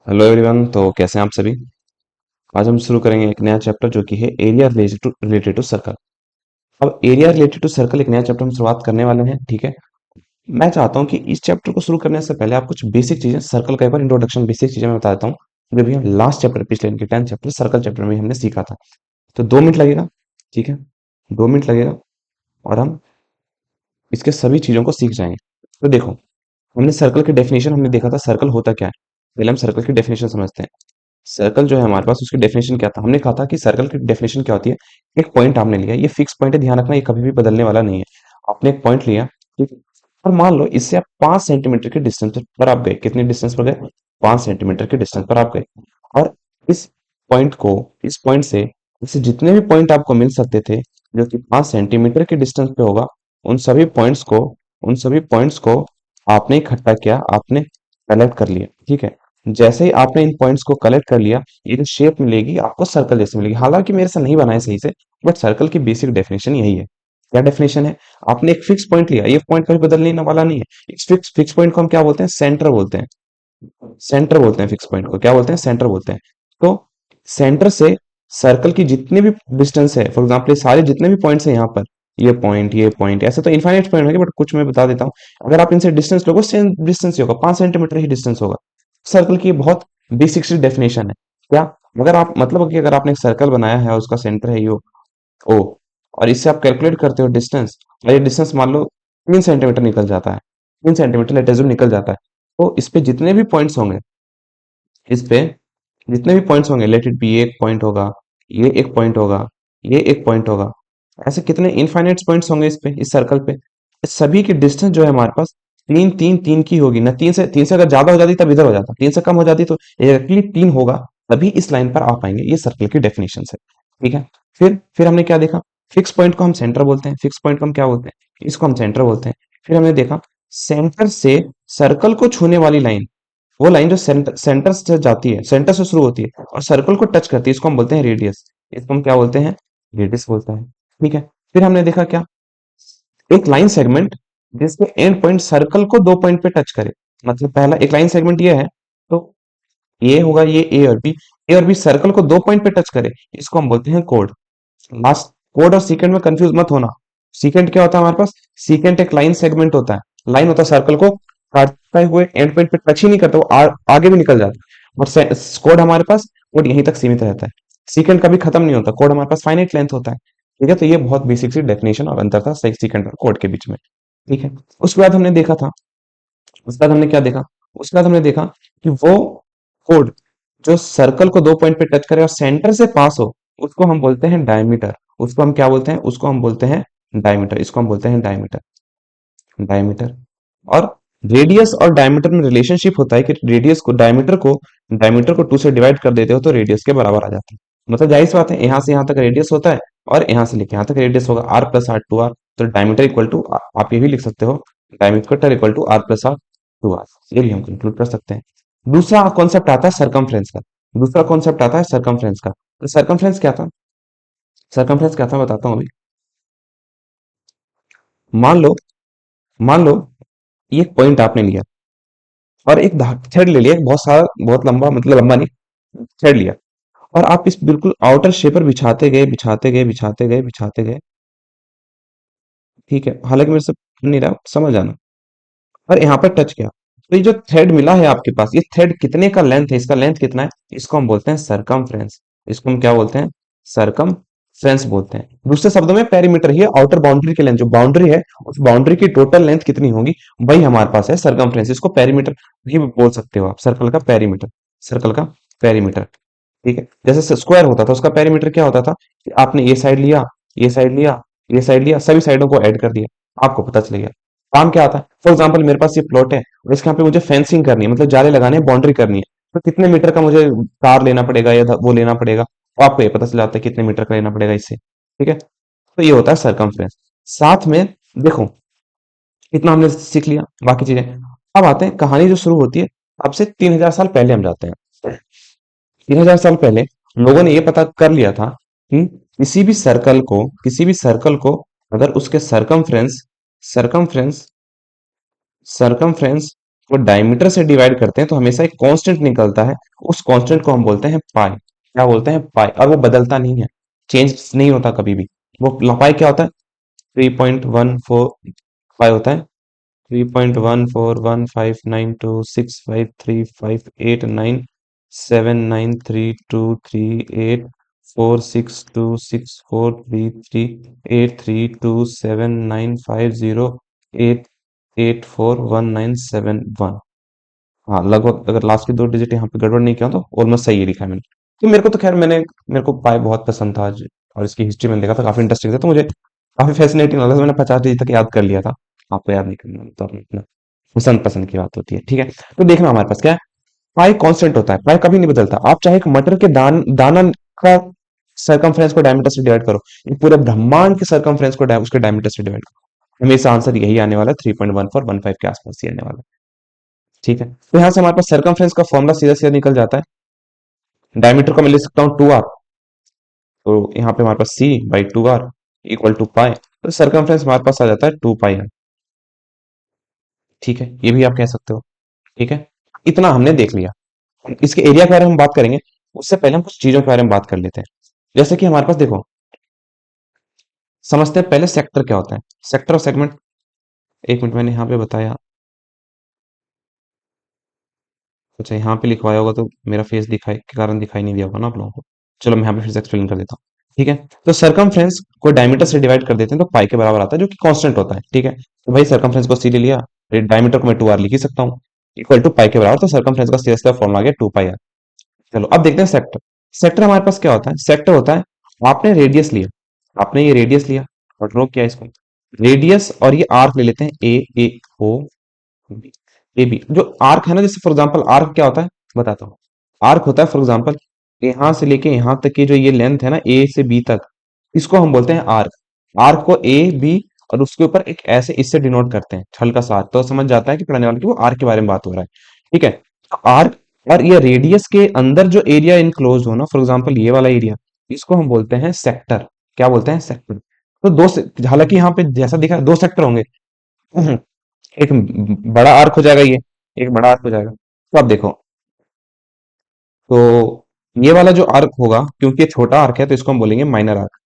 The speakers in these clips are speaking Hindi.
Hello everyone. तो कैसे हैं आप सभी। आज हम शुरू करेंगे एक नया चैप्टर जो कि है एरिया रिलेटेड टू सर्कल। अब एरिया रिलेटेड टू सर्कल एक नया चैप्टर हम शुरुआत करने वाले हैं, ठीक है। मैं चाहता हूं कि इस चैप्टर को शुरू करने से पहले आप कुछ बेसिक चीजें सर्कल का एक बार इंट्रोडक्शन बेसिक चीजें मैं बता देता हूँ, जो भी हम लास्ट चैप्टर पिछले इनके 10th चैप्टर सर्कल चैप्टर में हमने सीखा था। तो 2 मिनट लगेगा, ठीक है। 2 मिनट लगेगा और हम इसके सभी चीजों को सीख जाएंगे। तो देखो, हमने सर्कल की डेफिनेशन हमने देखा था, सर्कल होता क्या है। पहले हम सर्कल की डेफिनेशन समझते हैं। सर्कल जो है हमारे पास, उसकी डेफिनेशन क्या था। हमने कहा था कि सर्कल की डेफिनेशन क्या होती है। एक पॉइंट आपने लिया, ये फिक्स पॉइंट है, ध्यान रखना ये कभी भी बदलने वाला नहीं है। आपने एक पॉइंट लिया, ठीक है। और मान लो इससे आप 5 सेंटीमीटर के डिस्टेंस पर आप गए। कितने डिस्टेंस पर गए? 5 सेंटीमीटर के डिस्टेंस पर आप गए। और इस पॉइंट को, इस पॉइंट से इससे जितने भी पॉइंट आपको मिल सकते थे जो कि 5 सेंटीमीटर के डिस्टेंस पे होगा, उन सभी पॉइंट्स को उन सभी पॉइंट्स को आपने इकट्ठा किया, आपने कलेक्ट कर लिया, ठीक है। जैसे ही आपने इन पॉइंट्स को कलेक्ट कर लिया, ये जो शेप मिलेगी आपको सर्कल जैसे मिलेगी। हालांकि मेरे से नहीं बनाए सही से, बट सर्कल की बेसिक डेफिनेशन यही है। क्या डेफिनेशन है? आपने एक फिक्स पॉइंट लिया, ये पॉइंट कभी बदलने वाला नहीं है। इस फिक्स पॉइंट को हम क्या बोलते हैं? सेंटर बोलते हैं। सेंटर बोलते हैं फिक्स पॉइंट को, क्या बोलते हैं? सेंटर बोलते हैं। तो सेंटर से सर्कल की जितनी भी डिस्टेंस है, फॉर एग्जाम्पल सारे जितने भी पॉइंट्स हैं यहाँ पर, ये पॉइंट ऐसे तो इनफाइनाइट पॉइंट होंगे, बट कुछ मैं बता देता हूँ। अगर आप इनसे डिस्टेंस लोगे, सेम डिस्टेंस ही होगा, 5 सेंटीमीटर ही डिस्टेंस होगा। सर्कल की बहुत बेसिक सी डेफिनेशन है। क्या? अगर आप मतलब कि अगर आपने एक सर्कल बनाया है और उसका सेंटर है यो ओ, और इससे आप कैलकुलेट करते हो डिस्टेंस, और ये डिस्टेंस मान लो 3 सेंटीमीटर निकल जाता है, 3 सेंटीमीटर लेटेजुल निकल जाता है। तो इस पे जितने भी पॉइंट्स होंगे, इस पे जितने भी पॉइंट्स होंगे, लेट इट बी, एक पॉइंट होगा, ये एक पॉइंट होगा, ये एक पॉइंट होगा, ऐसे कितने इनफाइनाइट पॉइंट्स होंगे इस पे, इस सर्कल पे। इस सभी की डिस्टेंस जो है हमारे पास तीन तीन तीन की होगी ना। तीन से अगर ज्यादा हो जाती तब इधर हो जाता, तीन से कम हो जाती तो एग्जैक्टली 3 होगा, तभी इस लाइन पर आ पाएंगे। ये सर्कल की डेफिनेशन है, ठीक है। फिर हमने क्या देखा? फिक्स पॉइंट को हम सेंटर बोलते हैं। फिक्स पॉइंट को हम क्या बोलते हैं? इसको हम सेंटर बोलते हैं। फिर हमने देखा सेंटर से सर्कल को छूने वाली लाइन, वो लाइन जो सेंटर से जाती है, सेंटर से शुरू होती है और सर्कल को टच करती है, इसको हम बोलते हैं रेडियस। इसको हम क्या बोलते हैं? रेडियस बोलते हैं, ठीक है। फिर हमने देखा क्या? एक लाइन सेगमेंट जिसके एंड पॉइंट सर्कल को 2 पॉइंट पे टच करे। मतलब पहला एक लाइन सेगमेंट ये है, तो ये होगा, ये ए और बी सर्कल को 2 पॉइंट पे टच करे, इसको हम बोलते हैं कोड। लास्ट, कोड और सीकेंट में कंफ्यूज मत होना। सीकेंट क्या होता है हमारे पास? सीकेंट एक लाइन सेगमेंट होता है। लाइन होता है सर्कल को काटते हुए एंड पॉइंट पे टच ही नहीं करता, वो आगे भी निकल जाता है। और कोड हमारे पास, कोड यहीं तक सीमित रहता है। सीकेंट कभी खत्म नहीं होता, कोड हमारे पास फाइनाइट लेंथ होता है, ठीक है। तो ये बहुत बेसिक सी डेफिनेशन और अंतर था सीकेंट और कोड के बीच में, ठीक है। उसके बाद हमने देखा था, उसके बाद हमने क्या देखा? उसके बाद हमने देखा कि वो कोड जो सर्कल को 2 पॉइंट पे टच करे और सेंटर से पास हो, उसको हम बोलते हैं डायमीटर। उसको हम क्या बोलते हैं? उसको हम बोलते हैं डायमीटर। इसको हम बोलते हैं डायमीटर, डायमीटर। और रेडियस और डायमीटर में रिलेशनशिप होता है कि डायमीटर को 2 से डिवाइड कर देते हो तो रेडियस के बराबर आ जाता है। मतलब जाहिर सी बात है, यहाँ से यहाँ तक रेडियस होता है और यहाँ से लेके यहाँ तक रेडियस होगा r+r 2r। तो डायमीटर इक्वल टू, आप ये भी लिख सकते हो, diameter equal to r+r 2r। ये भी हम कंक्लूड कर सकते हैं। दूसरा कॉन्सेप्ट आता है सरकमफ्रेंस का। दूसरा कॉन्सेप्ट आता है सरकमफ्रेंस का। तो सरकमफ्रेंस क्या था? सरकमफ्रेंस क्या था बताता हूँ अभी। मान लो, मान लो ये पॉइंट आपने लिया और एक थ्रेड ले लिया, एक बहुत सारा, बहुत लंबा, मतलब लंबा नहीं, थ्रेड लिया। और आप इस बिल्कुल आउटर शेप पर बिछाते गए, बिछाते गए, बिछाते गए, बिछाते गए, ठीक है। हालांकि मेरे से बन नहीं रहा, समझ आना। और यहाँ पर टच किया, तो ये जो थ्रेड मिला है आपके पास, ये थ्रेड कितने का लेंथ है, इसका लेंथ कितना है, इसको हम बोलते हैं सरकमफ्रेंस। इसको हम क्या बोलते हैं? सरकमफ्रेंस बोलते हैं। दूसरे शब्दों में पेरीमीटर ही है, आउटर बाउंड्री की लेंथ जो बाउंड्री है, उस बाउंड्री की टोटल लेंथ कितनी होगी, वही हमारे पास है सरकमफ्रेंस। इसको पेरीमीटर भी बोल सकते हो आप, सर्कल का पेरीमीटर, सर्कल का पेरीमीटर, ठीक है। जैसे स्क्वायर होता था, उसका पेरीमीटर क्या होता था कि आपने ये साइड लिया, ये साइड लिया, ये साइड लिया, सभी साइडों को ऐड कर दिया, आपको पता चल गया। काम क्या आता है? फॉर एग्जाम्पल मेरे पास ये प्लॉट है और इसके यहाँ पे मुझे फेंसिंग करनी है, मतलब जाले लगाने हैं, बाउंड्री करनी है। तो कितने मीटर का मुझे तार लेना पड़ेगा या वो लेना पड़ेगा, तो आपको ये पता चल जाता है कितने मीटर का लेना पड़ेगा इससे, ठीक है। तो ये होता है सरकमफ्रेंस। साथ में देखो, इतना हमने सीख लिया, बाकी चीजें। अब आते हैं, कहानी जो शुरू होती है, अब से 3,000 साल पहले हम जाते हैं। 3,000 साल पहले लोगों ने ये पता कर लिया था कि किसी भी सर्कल को अगर उसके सरकमफ्रेंस सरकमफ्रेंस सरकमफ्रेंस को डायमीटर से डिवाइड करते हैं तो हमेशा एक कांस्टेंट निकलता है। उस कांस्टेंट को हम बोलते हैं पाई। क्या बोलते हैं? पाई। और वो बदलता नहीं है, चेंज नहीं होता कभी भी। वो पाई क्या होता है? 3.145 होता है। 3.1415263283926433832784197 हाँ, लगभग अगर लास्ट के दो डिजिट यहाँ पे गड़बड़ नहीं किया तो ऑलमोस्ट सही लिखा है मैंने। तो मेरे को तो खैर मेरे को पाई बहुत पसंद था आज, और इसकी हिस्ट्री मैंने देखा था, काफी इंटरेस्टिंग था, तो मुझे काफी फैसिनेटिंग लगा था। मैंने 50 डिजिट तक याद कर लिया था। आपको याद नहीं करना तो अपना पसंद पसंद की बात होती है, ठीक है। तो देखना हमारे पास क्या है। पाई कांस्टेंट होता है, पाई कभी नहीं बदलता। आप चाहे एक मटर के दाना का सरकमफ्रेंस को डायमीटर से डिवाइड करो, ये पूरे ब्रह्मांड के सरकमफ्रेंस को उसके डायमीटर से डिवाइड करो, हमेशा आंसर यही आने वाला है, 3.1415 के आसपास ही आने वाला है। ठीक है, तो यहां से हमारे पास सरकमफ्रेंस का फॉर्मूला सीधा सीधा निकल जाता है। डायमीटर को मैं लिख सकता हूँ 2r, तो यहाँ पे हमारे पास c by 2r equal to pi, तो सरकमफ्रेंस हमारे पास आ जाता है 2 पाई। ठीक है, ये भी आप कह सकते हो। ठीक है, इतना हमने देख लिया। इसके एरिया के बारे में हम बात करेंगे, उससे पहले हम कुछ चीजों के बारे में बात कर लेते हैं। जैसे कि हमारे पास देखो, समझते हैं पहले सेक्टर क्या होता है। सेक्टर और सेगमेंट, एक मिनट, मैंने यहाँ पे बताया, अच्छा यहाँ पे लिखवाया होगा तो मेरा फेस दिखाई के कारण दिखाई नहीं दिया होगा ना आप लोगों को। चलो मैं यहाँ पे फिर से एक्सप्लेन कर देता हूँ। ठीक है, तो सरकमफ्रेंस को डायमीटर से डिवाइड कर देते हैं तो पाई के बराबर आता है, जो कि कांस्टेंट होता है। ठीक है, तो भाई सरकमफ्रेंस को सी ले लिया, डायमीटर को मैं 2r लिख ही सकता हूँ, इक्वल टू पाई के बराबर, तो सरकमफ्रेंस का सीधा सीधा फॉर्मूला आ गया 2 पाई। चलो अब देखते हैं सेक्टर। सेक्टर हमारे पास क्या होता है? सेक्टर होता है, आपने रेडियस लिया, आपने ये रेडियस लिया और ड्रॉ किया इसको, रेडियस, और ये आर्क ले लेते हैं, ए ओ बी, ए बी। जो आर्क है ना, जैसे फॉर एग्जांपल आर्क क्या होता है बताता हूँ। आर्क होता है फॉर एग्जांपल यहां से लेके यहां तक की जो ये लेंथ है ना, ए से बी तक, इसको हम बोलते हैं आर्क। आर्क को ए बी और उसके ऊपर एक ऐसे इससे डिनोट करते हैं, हल्का सा आर्क, तो समझ जाता है कि पढ़ने वाले की वो आर्क के बारे में बात हो रहा है। ठीक है, तो आर्क और ये रेडियस के अंदर जो एरिया इनक्लोज हो ना, फॉर एग्जांपल ये वाला एरिया, इसको हम बोलते हैं सेक्टर। क्या बोलते हैं? सेक्टर। तो हालांकि यहाँ पे जैसा दिखा है दो सेक्टर होंगे, एक बड़ा आर्क हो जाएगा, ये एक बड़ा आर्क हो जाएगा। तो अब देखो, तो ये वाला जो आर्क होगा, क्योंकि ये छोटा आर्क है तो इसको हम बोलेंगे माइनर आर्क,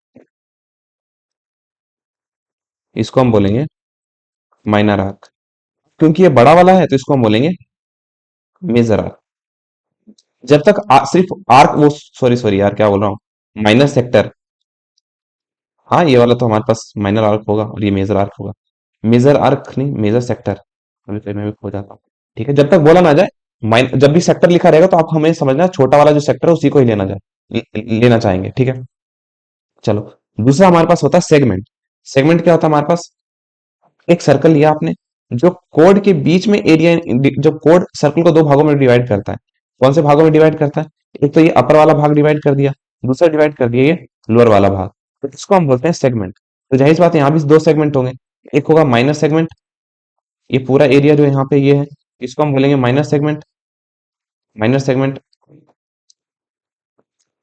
इसको हम बोलेंगे माइनर आर्क। क्योंकि ये बड़ा वाला है तो इसको हम बोलेंगे मेजर आर्क। जब तक सिर्फ आर्क, वो सॉरी सॉरी यार, क्या बोल रहा हूँ, माइनर सेक्टर। हाँ, ये वाला तो हमारे पास माइनर आर्क होगा और ये मेजर आर्क होगा। मेजर आर्क नहीं, मेजर सेक्टर, कभी कभी मैं भी खो जाता हूँ। ठीक है, जब तक बोला ना जाए, माइन जब भी सेक्टर लिखा रहेगा तो आप हमें समझना है छोटा वाला जो सेक्टर है उसी को ही लेना जाए, लेना चाहेंगे। ठीक है, चलो। दूसरा हमारे पास होता है सेगमेंट। सेगमेंट क्या होता है हमारे पास? एक सर्कल लिया आपने, जो कोड के बीच में एरिया, जब कोड सर्कल को दो भागों में डिवाइड करता है, कौन से भागों में डिवाइड करता है? एक तो ये अपर वाला भाग डिवाइड कर दिया, दूसरा डिवाइड कर दिया ये लोअर वाला भाग, तो इसको हम बोलते हैं सेगमेंट। तो जाहिर सी बात है यहाँ भी दो सेगमेंट होंगे, एक होगा माइनर सेगमेंट, ये पूरा एरिया जो यहाँ पे ये है, इसको हम बोलेंगे माइनर सेगमेंट, माइनर सेगमेंट,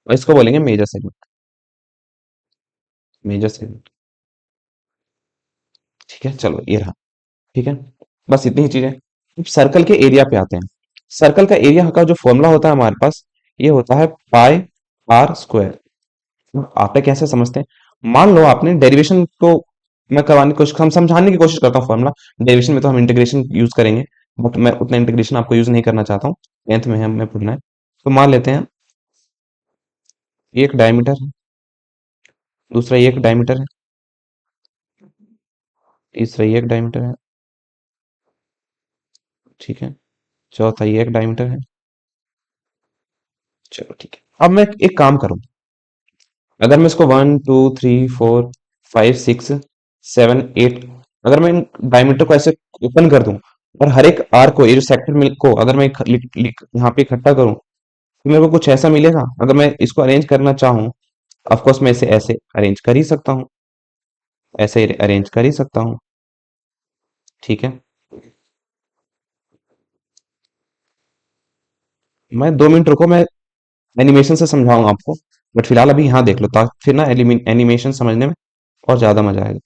और इसको बोलेंगे मेजर सेगमेंट, मेजर सेगमेंट। ठीक है, चलो ये रहा। ठीक है, बस इतनी ही चीजें। अब सर्कल के एरिया पे आते हैं। सर्कल का एरिया का जो फॉर्मूला होता है हमारे पास, ये होता है पाई आर स्क्वायर। आपने कैसे समझते हैं? मान लो आपने डेरिवेशन को, मैं करवाने की कोशिश, हम समझाने की कोशिश करता हूँ फॉर्मूला। डेरिवेशन में तो हम इंटीग्रेशन यूज करेंगे, बट मैं उतना इंटीग्रेशन आपको यूज नहीं करना चाहता हूँ, 10th में हमें पढ़ना है। तो मान लेते हैं ये एक डायमीटर है, दूसरा ये एक डायमीटर है, तीसरा ये एक डायमीटर है, ठीक है, चौथा ये एक डायमीटर है। चलो ठीक है, अब मैं एक काम करूं, अगर मैं इसको 1 2 3 4 5 6 7 8, अगर मैं इन डायमीटर को ऐसे ओपन कर दूं और हर एक आर को, ये जो सेक्टर में को अगर मैं यहाँ पे इकट्ठा करूं, तो मेरे को कुछ ऐसा मिलेगा। अगर मैं इसको अरेंज करना चाहूं, ऑफ कोर्स मैं इसे ऐसे अरेंज कर ही सकता हूँ, ऐसे अरेंज कर ही सकता हूँ। ठीक है, मैं 2 मिनट रुको, मैं एनिमेशन से समझाऊंगा आपको, बट फिलहाल अभी यहाँ देख लो, ताकि फिर ना एनिमेशन समझने में और ज्यादा मजा आएगा।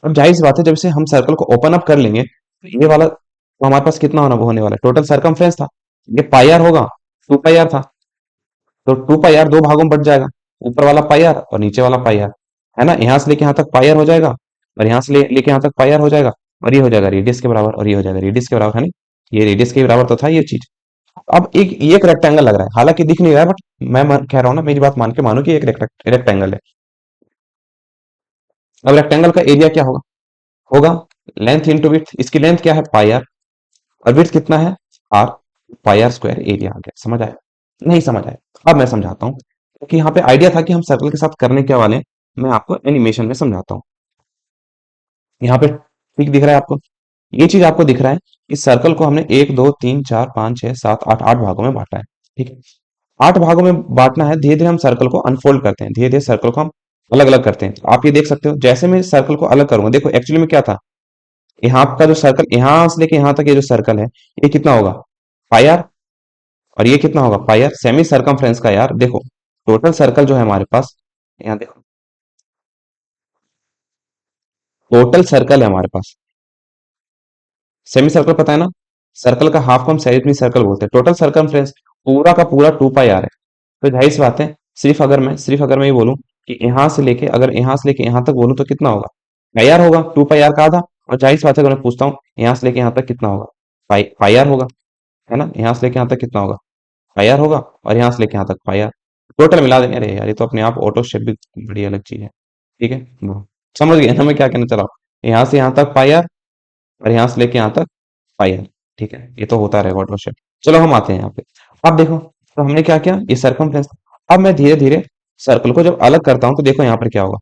अब जाहिर सी बात है, जब से हम सर्कल को ओपन अप कर लेंगे तो ये वाला तो हमारे पास कितना होने वाला है, टोटल सरकमफ्रेंस था, ये पाई आर होगा, 2 पाई आर था, तो 2 पाई आर दो भागों में बट जाएगा, ऊपर वाला पाई आर और नीचे वाला पाई आर, है ना, यहां से लेके यहां तक पाई आर हो जाएगा, और यहां से लेके यहां तक पाई आर हो जाएगा, और ये हो जाएगा रेडियस के बराबर, और ये हो जाएगा रेडियस के बराबर, है ना, ये रेडियस के बराबर तो था ये चीज। अब एक ये एक रेक्टेंगल लग रहा है, हालांकि दिख नहीं रहा है, बट कह रहा हूं ना, मेरी बात मान के मानो कि एक रेक्टेंगल है। अब रेक्टेंगल का एरिया क्या होगा, होगा लेंथ इंटू विड्थ, इसकी लेंथ क्या है पाई आर, और विड्थ कितना है r, pi are square area आ गया, समझ आया, नहीं समझ आया, अब मैं समझाता हूँ, क्योंकि यहाँ पे आइडिया था कि हम सर्कल के साथ करने क्या वाले हैं, मैं आपको एनिमेशन में समझाता हूँ। यहाँ पे ठीक दिख रहा है आपको, ये चीज आपको दिख रहा है, इस सर्कल को हमने 1 2 3 4 5 6 7 8 8 भागों में बांटा है, ठीक है, 8 भागों में बांटना है, धीरे धीरे हम सर्कल को अनफोल्ड करते हैं, धीरे धीरे सर्कल को हम अलग अलग करते हैं, तो आप ये देख सकते हो, जैसे मैं सर्कल को अलग करूंगा, देखो एक्चुअली में क्या था, यहाँ का जो सर्कल, यहाँ से लेके यहाँ तक ये जो सर्कल है, ये कितना होगा पाई आर, और ये कितना होगा पाई आर, सेमी सर्कमफ्रेंस का यार देखो, टोटल सर्कल जो है हमारे पास, यहाँ देखो, टोटल सर्कल है हमारे पास, सेमी सर्कल पता है ना, सर्कल का हाफ को हम सेमी सर्कल बोलते हैं, टोटल सर्कमफ्रेंस पूरा का पूरा 2 पाई आर है, तो जाहिर सी बात है, सिर्फ अगर मैं ये बोलूं कि यहाँ से लेके, अगर यहाँ से लेके यहाँ तक बोलूं तो कितना होगा, पाई आर होगा, 2 पाई आर का आधा, और जाहिर सी बात है, अगर मैं पूछता हूँ यहाँ से लेके यहाँ तक कितना होगा, पाई आर होगा, है ना, यहाँ से लेके यहाँ तक कितना होगा पाई आर होगा, और यहाँ से लेके यहाँ तक पाई आर, टोटल मिला देंगे, अरे यार ये तो अपने आप ऑटो शेप भी बड़ी अलग चीज है, ठीक है, समझ गए ना मैं क्या कहना चाह रहा हूँ, यहाँ से यहाँ तक पाई आर, और यहाँ से लेके यहाँ तक पाई आर, ठीक है, ये तो होता रहेगा ऑटो शेप। चलो हम आते हैं यहाँ पे, अब देखो, तो हमने क्या किया, ये सर्कमफ्रेंस, अब मैं धीरे धीरे सर्कल को जब अलग करता हूँ तो देखो यहाँ पर क्या होगा,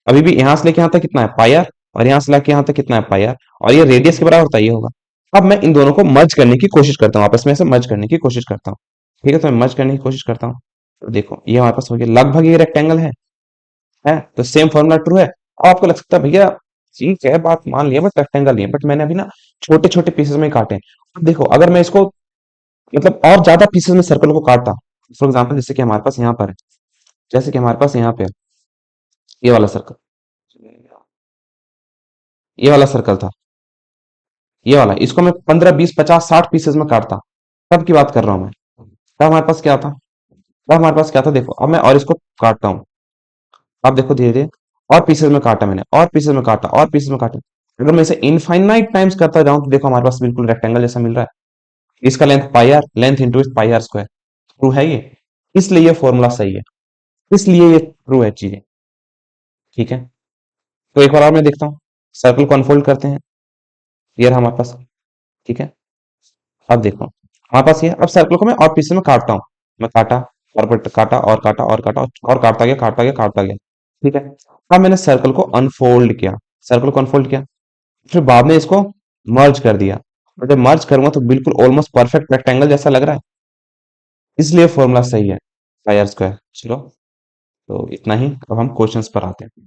अभी भी यहाँ से लेके यहाँ तक कितना है पाई आर, और यहाँ से लेके यहाँ तक कितना है पाई आर, और ये रेडियस के बराबर होता है, ये होगा। अब मैं इन दोनों को मर्ज करने की कोशिश करता हूँ, आपस में से मर्ज करने की कोशिश करता हूँ, ठीक है, तो मैं मर्ज करने की कोशिश करता हूँ, तो देखो ये हमारे पास हो गया, लगभग ये रेक्टेंगल है, तो सेम फॉर्मूला ट्रू है। अब आपको लग सकता है भैया ठीक है, बात मान लिया, बट रेक्टेंगल नहीं है, बट मैंने अभी ना छोटे छोटे पीसेस में काटे हैं। अब देखो, अगर मैं इसको मतलब और ज्यादा पीसेस में सर्कल को काटता, फॉर एग्जाम्पल जैसे कि हमारे पास यहाँ पर है, जैसे कि हमारे पास यहाँ पे है, ये वाला सर्कल, ये वाला सर्कल था, ये वाला, इसको मैं 15 20 50 60 पीसेस में काटता, तब की बात कर रहा हूं मैं, तब हमारे पास क्या था, देखो, अब मैं और इसको काटता हूँ, अब देखो धीरे धीरे और पीसेस में काटा मैंने, और पीसेस में काटा, और पीसेस में काटा, अगर मैं इसे इनफाइनाइट टाइम्स करता जाऊं तो देखो हमारे पास बिल्कुल रेक्टेंगल जैसा मिल रहा है, इसका length pi R, length into pi are square, true है ये, इसलिए ये फॉर्मूला सही है, इसलिए ये ट्रू है चीजें, ठीक है। तो एक बार और मैं देखता हूँ, सर्कल को अनफोल्ड करते हैं, ये रहा हमारे पास, ठीक है, अब देखो हमारे पास ये, अब सर्कल को मैं और पीसेस में काटता हूँ, मैं काटा, और फिर काटा और काटा और काटा और काटता गया काटता गया काटता गया, ठीक है, अब मैंने सर्कल को अनफोल्ड किया, सर्कल को अनफोल्ड किया, फिर बाद में इसको मर्ज कर दिया, और जब मर्ज करूंगा तो बिल्कुल ऑलमोस्ट परफेक्ट रेक्टेंगल जैसा लग रहा है, इसलिए फॉर्मूला सही है, पाई आर स्क्वायर। चलो, तो इतना ही, अब हम क्वेश्चंस पर आते हैं,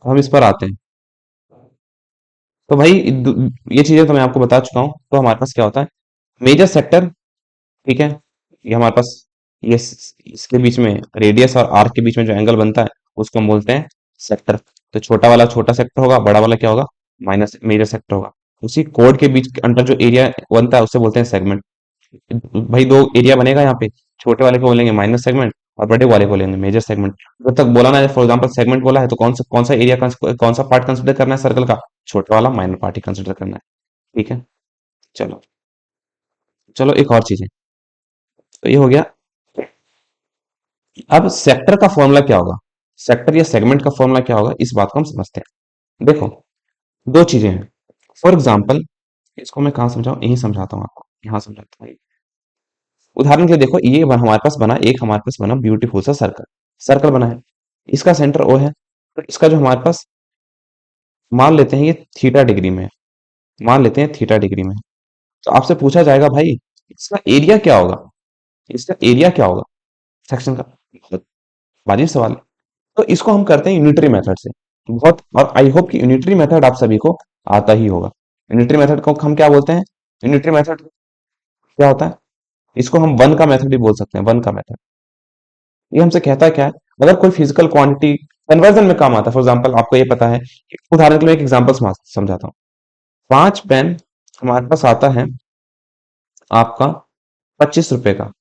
हम इस पर आते हैं, तो भाई ये चीजें तो मैं आपको बता चुका हूँ, तो हमारे पास क्या होता है, मेजर सेक्टर, ठीक है, ये हमारे पास, ये इसके बीच में रेडियस और आर्क के बीच में जो एंगल बनता है उसको हम बोलते हैं सेक्टर, तो छोटा वाला छोटा सेक्टर होगा, बड़ा वाला क्या होगा, माइनस मेजर सेक्टर होगा, उसी कोड के बीच के अंदर जो एरिया बनता है उससे बोलते हैं सेगमेंट। भाई दो एरिया बनेगा यहाँ पे, छोटे वाले को बोलेंगे माइनस सेगमेंट, और बड़े वाले को बोलेंगे मेजर सेगमेंट, जब तक बोला ना, फॉर एग्जाम्पल सेगमेंट बोला है तो कौन सा एरिया, कौन सा पार्ट कंसिडर करना है सर्कल का, छोटा वाला माइनर पार्ट ही कंसिडर करना है, ठीक है। चलो, चलो एक और चीज है, तो ये हो गया, अब सेक्टर का फॉर्मूला क्या होगा, सेक्टर या सेगमेंट का फॉर्मूला क्या होगा, इस बात को हम समझते हैं। देखो, दो चीजें हैं, फॉर एग्जाम्पल, इसको मैं कहाँ समझाऊं, यही समझाता हूँ आपको, यहाँ समझाता हूँ, उदाहरण के लिए देखो, ये हमारे पास बना, एक हमारे पास बना ब्यूटीफुल सा सर्कल, सर्कल बना है, इसका सेंटर ओ है, तो इसका जो हमारे पास, मान लेते हैं ये थीटा डिग्री में है, मान लेते हैं थीटा डिग्री में है, तो आपसे पूछा जाएगा भाई इसका एरिया क्या होगा, इसका एरिया क्या होगा सेक्शन का, बहुत वाजिब सवाल है। तो इसको हम करते हैं यूनिटरी मेथड से, बहुत, और आई होप कि यूनिटरी मेथड आप सभी को आता ही होगा। यूनिटरी मेथड को हम क्या बोलते हैं, यूनिटरी मेथड क्या होता है, इसको हम वन का मेथड भी बोल सकते हैं, वन का मेथड, ये हमसे कहता है क्या है, अगर कोई फिजिकल क्वांटिटी कन्वर्जन में काम आता है। फॉर एग्जाम्पल आपको ये पता है, उदाहरण के लिए एक एग्जाम्पल समझाता हूँ। 5 पेन हमारे पास आता है आपका 25 रुपए का।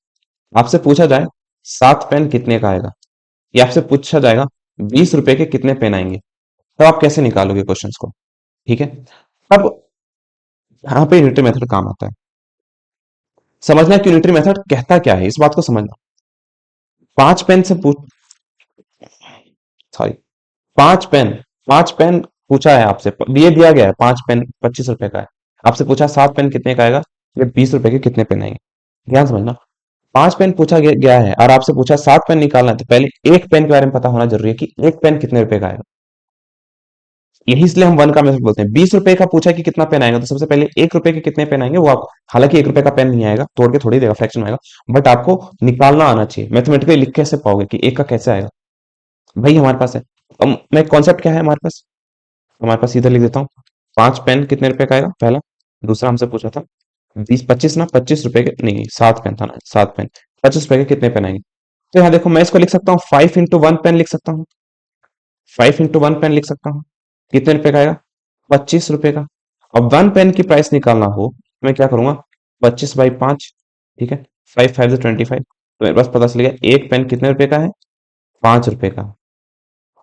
आपसे पूछा जाए 7 पेन कितने का आएगा, या आपसे पूछा जाएगा 20 रुपए के कितने पेन आएंगे, तो आप कैसे निकालोगे क्वेश्चंस को? ठीक है। अब यहाँ पे यूनिटरी मेथड काम आता है। समझना कि यूनिटरी मेथड कहता क्या है, इस बात को समझना। 5 पेन से पूछ सॉरी 5 पेन, 5 पेन पूछा है आपसे, दिए दिया गया है 5 पेन 25 रुपए का है। आपसे पूछा 7 पेन कितने का आएगा, ये 20 रुपए के कितने पेन आएंगे। ध्यान समझना, 5 पेन पूछा गया है और आपसे पूछा 7 पेन निकालना है, तो पहले एक पेन के बारे में पता होना जरूरी है कि एक पेन कितने रुपए का आएगा। यही इसलिए हम वन का मेथड बोलते हैं। 20 रुपए का पूछा कि कितना पेन आएगा, तो सबसे पहले 1 रुपए के कितने पेन आएंगे वो आप, हालांकि 1 रुपए का पेन नहीं आएगा, तोड़ के थोड़ी देगा, फ्रैक्शन में आएगा, बट आपको निकालना आना चाहिए। मैथमेटिकली लिख कैसे पाओगे कि एक का कैसे आएगा? भाई हमारे पास है। अब मैं कॉन्सेप्ट क्या है हमारे पास, हमारे पास सीधा लिख देता हूँ। 5 पेन कितने रुपए का आएगा पहला। दूसरा हमसे पूछा था 20 25 ना 25 रुपए के, नहीं 7 पेन था ना, 7 पेन 25 रुपए के कितने पेन आएंगे। तो यहाँ देखो मैं इसको लिख सकता हूँ 5 into 1 पेन लिख सकता हूँ। 5 into 1 पेन लिख सकता हूँ। कितने रुपए का आएगा? 25 रुपए का। अब 1 पेन की प्राइस निकालना हो मैं क्या करूंगा, 25/5, ठीक है, 5 5 25, तो मेरे पास पता चल गया एक पेन कितने रुपए का है, 5 रुपए का।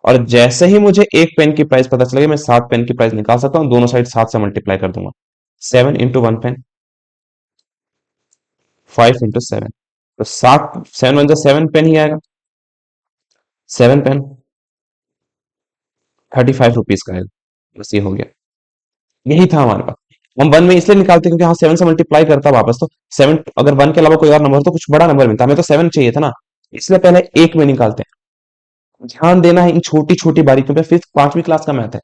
और जैसे ही मुझे एक पेन की प्राइस पता चलेगी मैं 7 पेन की प्राइस निकाल सकता हूँ, दोनों साइड 7 से मल्टीप्लाई कर दूंगा। 7 into 1 पेन, 5 into 7, तो 7 7 1 7 पेन ही आएगा। 7 पेन 35 रुपीज का आएगा। बस ये हो गया, यही था हमारे पास। हम वन में इसलिए निकालते क्योंकि हाँ 7 से मल्टीप्लाई करता वापस, तो 7 अगर 1 के अलावा कोई और नंबर हो तो कुछ बड़ा नंबर मिलता, हमें तो 7 चाहिए था ना, इसलिए पहले एक में निकालते हैं। ध्यान देना है इन छोटी छोटी बारीकियों पे, फिफ्थ 5वीं क्लास का मैथ है,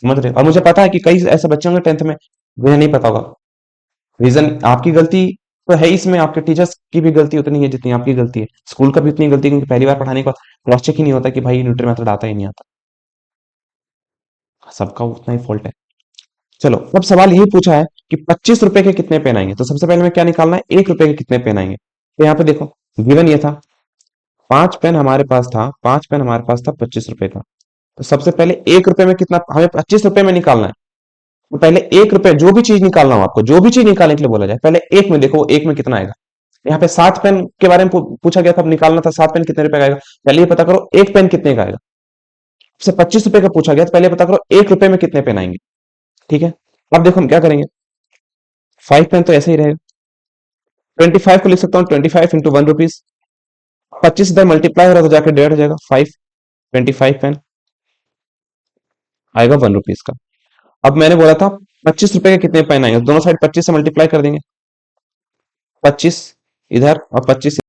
समझ रहे हो? और मुझे पता है कि कई ऐसे बच्चे होंगे 10th में जिन्हें नहीं पता होगा। रीजन आपकी गलती तो है इसमें, आपके टीचर्स की भी गलती उतनी है जितनी आपकी गलती है, स्कूल का भी उतनी गलती है, क्योंकि पहली बार पढ़ाने के बाद क्रॉस चेक ही नहीं होता कि भाई न्यूटन मेथड आता ही नहीं आता, सबका उतना ही फॉल्ट है। चलो अब सवाल यही पूछा है कि 25 रुपए के कितने पेन आएंगे, तो सबसे पहले में क्या निकालना है, 1 रुपए के कितने पेन आएंगे। तो यहाँ पे देखो गिवन ये था 5 पेन हमारे पास था, 5 पेन हमारे पास था 25 रुपए का। तो सबसे पहले 1 रुपए में कितना, हमें 25 रुपए में निकालना है, तो पहले 1 रुपए जो भी चीज निकालना हो आपको, जो भी चीज निकालने के लिए बोला जाए, पहले एक में देखो वो एक में कितना आएगा। यहाँ पे 7 पेन के बारे में पूछा गया था, अब निकालना था 7 पेन कितने रुपए का आएगा, पहले ये पता करो एक पेन कितने का आएगा। से 25 रुपए का पूछा गया तो पहले पता करो 1 रुपए में कितने पेन आएंगे। ठीक है, अब देखो हम क्या करेंगे, 5 पेन तो ऐसे ही रहेगा, 25 को लिख सकता हूँ 25 into 1 रुपीज, 25 इधर मल्टीप्लाई हो रहा है तो जाकर डिवाइड हो जाएगा, 25 पेन आएगा 1 रुपीज का। अब मैंने बोला था 25 रुपए के कितने पेन आएंगे, दोनों साइड 25 से मल्टीप्लाई कर देंगे, 25 इधर और 25,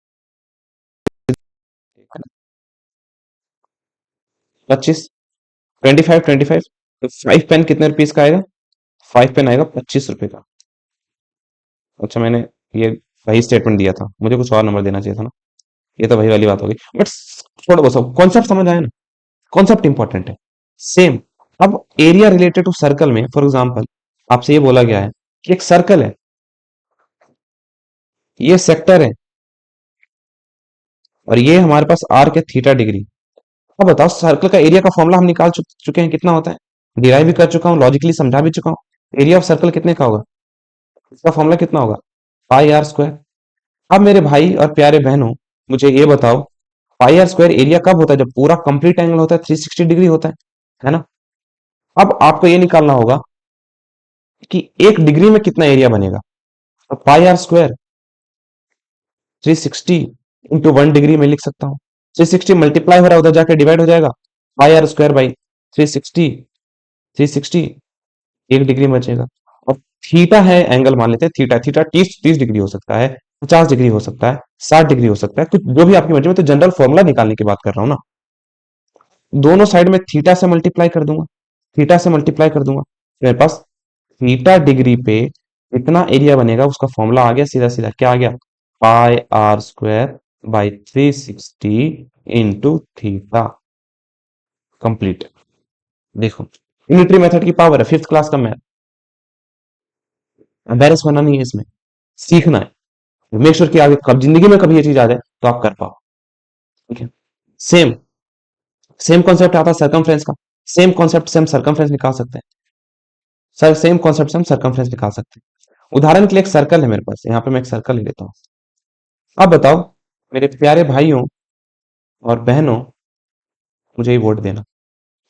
25 25 तो 5 पेन कितने रुपीज का आएगा, 5 पेन आएगा 25 रुपए का। अच्छा मैंने ये वही स्टेटमेंट दिया था, मुझे कुछ और नंबर देना चाहिए था ना, ये तो वही वाली बात होगी, बट छोड़ो वो सब, कॉन्सेप्ट समझ आया ना, कॉन्सेप्ट इंपॉर्टेंट है। सेम, अब एरिया रिलेटेड टू सर्कल में फॉर एग्जांपल आपसे ये बोला गया है कि एक सर्कल है, ये सेक्टर है, और ये हमारे पास आर के थीटा डिग्री। अब बताओ सर्कल का एरिया का फॉर्मूला हम निकाल चुके हैं, कितना होता है, डिराइव भी कर चुका हूँ, लॉजिकली समझा भी चुका हूँ। एरिया ऑफ सर्कल कितने का होगा, इसका फॉर्मूला कितना होगा, πr²। अब मेरे भाई और प्यारे बहनों मुझे ये बताओ, πr² एरिया कब होता है, जब पूरा कंप्लीट एंगल होता है, 360 डिग्री होता है ना। अब आपको ये निकालना होगा कि 1 डिग्री में कितना एरिया बनेगा, तो πr² 360 into 1 डिग्री में लिख सकता हूँ, 360 मल्टीप्लाई हो रहा है उधर जाके डिवाइड हो जाएगा, πr² 360 1 डिग्री में बचेगा। और थीटा है एंगल, मान लेते हैं थीटा, थीटा 30 डिग्री हो सकता है, 50 डिग्री हो सकता है, 60 डिग्री हो सकता है, कुछ जो भी आपकी मर्जी में, तो जनरल फॉर्मूला निकालने की बात कर रहा हूं ना। दोनों साइड में थीटा से मल्टीप्लाई कर दूंगा, थीटा से मल्टीप्लाई कर दूंगा, तो मेरे पास थीटा डिग्री पे इतना एरिया बनेगा, उसका फॉर्मूला आ गया सीधा सीधा, क्या आ गया, πr² / 360 इंटू थीटा। कंप्लीट। देखो यूनिटरी मेथड की पावर है, फिफ्थ क्लास का मैथ, एम्बेरस होना नहीं है इसमें, सीखना है। मेक श्योर कि आगे कब जिंदगी में कभी ये चीज आ जाए तो आप कर पाओ। ठीक है, सेम सेम कॉन्सेप्ट आता है सर्कमफ्रेंस का, सेम कॉन्सेप्ट से हम सर्कमफ्रेंस निकाल सकते हैं। सर सेम कॉन्सेप्ट से हम सर्कमफ्रेंस निकाल सकते हैं। उदाहरण के लिए एक सर्कल है मेरे पास, यहाँ पे मैं एक सर्कल ले लेता हूँ। अब बताओ मेरे प्यारे भाइयों और बहनों, मुझे ही वोट देना।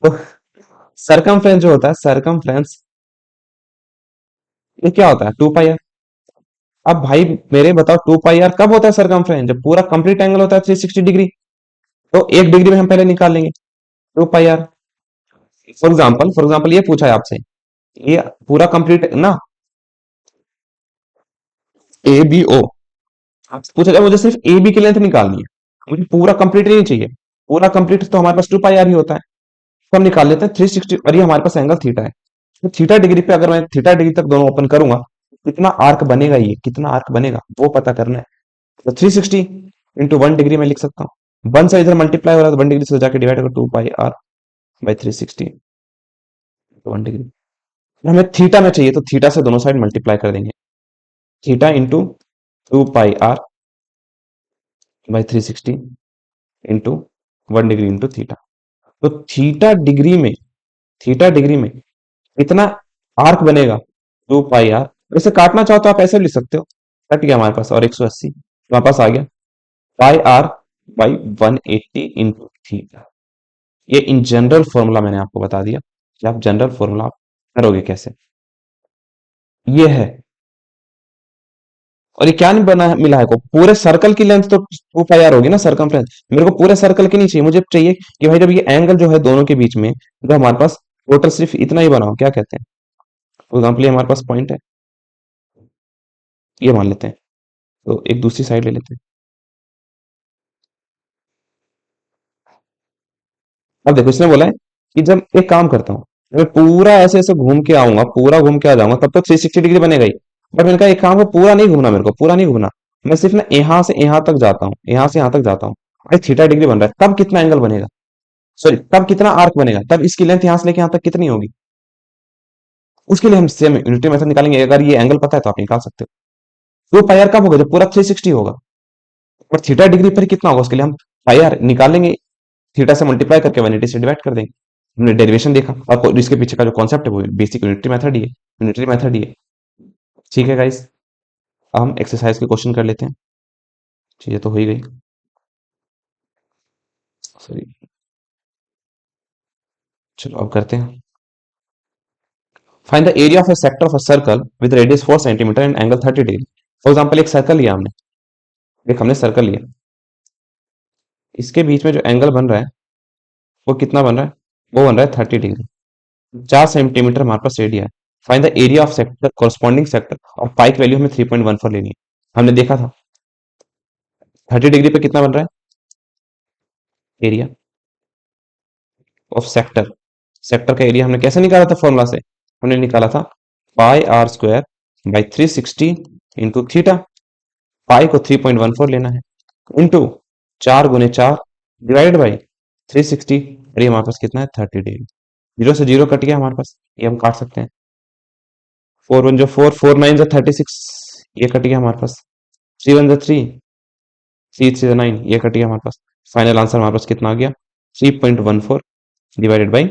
तो सर्कमफ्रेंस जो होता है, सर्कमफ्रेंस ये क्या होता है, 2 पाई आर। अब भाई मेरे बताओ 2 पाई आर कब होता है सर्कमफ्रेंस, जब पूरा कंप्लीट एंगल होता है 360 डिग्री। तो 1 डिग्री में हम पहले निकाल लेंगे 2 पाई आर। फॉर एग्जाम्पल ये पूछा है आपसे, ये पूरा कंप्लीट ना, ए बी ओ, आपसे पूछा जाए मुझे सिर्फ ए बी की लेंथ निकालनी है, मुझे पूरा कंप्लीट नहीं चाहिए। पूरा कंप्लीट तो हमारे पास 2 पाई आर ही होता है। तो हम निकाल लेते हैं 360, और ये हमारे पास एंगल थीटा है। तो थीटा डिग्री पे अगर मैं थीटा डिग्री तक दोनों ओपन करूंगा, कितना आर्क बनेगा, ये कितना आर्क बनेगा वो पता करना है। तो 360 × 1 डिग्री में लिख सकता हूँ। 1 से इधर मल्टीप्लाई हो रहा है तो 1 डिग्री से जाके डिवाइड करो 2 पाई आर/360 × 1 डिग्री। हमें थीटा में चाहिए तो थीटा से दोनों साइड मल्टीप्लाई कर देंगे, थीटा इंटू 2 पाई आर/360 इंटू 1 डिग्री इंटू थीटा। तो थीटा डिग्री में कितना आर्क बनेगा, 2 पाई आर। वैसे काटना चाहो तो आप ऐसे लिख सकते हो, कट गया हमारे पास, और 180 हमारे पास आ गया पाई आर/180 इंटू थीटा। ये इन जनरल फॉर्मूला मैंने आपको बता दिया कि आप जनरल फॉर्मूला करोगे कैसे। ये है, और ये क्या नहीं बना है, मिला है को पूरे सर्कल की लेंथ तो 2 पाई आर होगी ना सर्कमफ्रेंस। मेरे को पूरे सर्कल की नहीं चाहिए, मुझे चाहिए कि भाई जब ये एंगल जो है दोनों के बीच में, जो हमारे पास टोटल सिर्फ इतना ही बना हो, क्या कहते हैं। फॉर एग्जाम्पल ये हमारे पास पॉइंट है, ये मान लेते हैं। तो एक दूसरी साइड ले लेते हैं। अब देखो इसने बोला है कि जब एक काम करता हूँ, मैं पूरा ऐसे ऐसे घूम के आऊंगा, पूरा घूम के आ जाऊंगा, तब तक 360 डिग्री बनेगा ही। बट मैंने कहा एक काम है, पूरा नहीं घूमना, मेरे को पूरा नहीं घूमना, मैं सिर्फ ना यहाँ से यहाँ तक जाता हूँ, यहाँ से यहाँ तक जाता हूँ। भाई थीटा डिग्री बन रहा है, तब कितना एंगल बनेगा, सॉरी तब कितना आर्क बनेगा, तब इसकी लेंथ यहाँ से लेके यहाँ तक कितनी होगी। उसके लिए हम सेम यूनिटी मेथड निकालेंगे। अगर ये एंगल पता है तो आप निकाल सकते हो। 2 पाई आर कब होगा, जब पूरा 360 होगा। और थीटा डिग्री पर कितना होगा, उसके लिए हम पाई आर निकालेंगे, थीटा से मल्टीप्लाई करके 180 से डिवाइड कर देंगे। हमने डेरिवेशन देखा, और इसके पीछे का जो कॉन्सेप्ट है वो बेसिक यूनिटरी मेथड ही है, यूनिटरी मेथड ही है। ठीक है गाइस, अब हम एक्सरसाइज के क्वेश्चन कर लेते हैं। चीजें तो हो ही गई, सॉरी। चलो अब करते हैं। Find the area of A sector of a circle with radius 4 centimetre and angle 30 degree. For example एक सर्कल लिया हमने, एक हमने सर्कल लिया, इसके बीच में जो एंगल बन रहा है वो कितना बन रहा है, वो बन रहा है 30 डिग्री। 4 सेंटीमीटर हमारे पास एरिया है। Find the area of sector corresponding sector, और पाई की वैल्यू हमें 3.14 लेनी है। हमने देखा था 30 डिग्री पे कितना बन रहा है एरिया ऑफ सेक्टर। सेक्टर का एरिया हमने कैसे निकाला था, फॉर्मूला से हमने निकाला था पाई r² / 360 इंटू थीटा। पाई को 3.14 लेना है, इंटू 4 × 4 डिवाइड बाई 360, और ये हमारे पास कितना है 30 डिग्री। जीरो से जीरो कट गया हमारे पास, ये हम काट सकते हैं। 4 × 1 जो 4, 4 × 9 जो 36, ये कट गया हमारे पास। 3 × 1 जो 3, 3 3 9, ये कट गया हमारे पास। फाइनल आंसर हमारे पास कितना आ गया, 3.14 डिवाइडेड बाई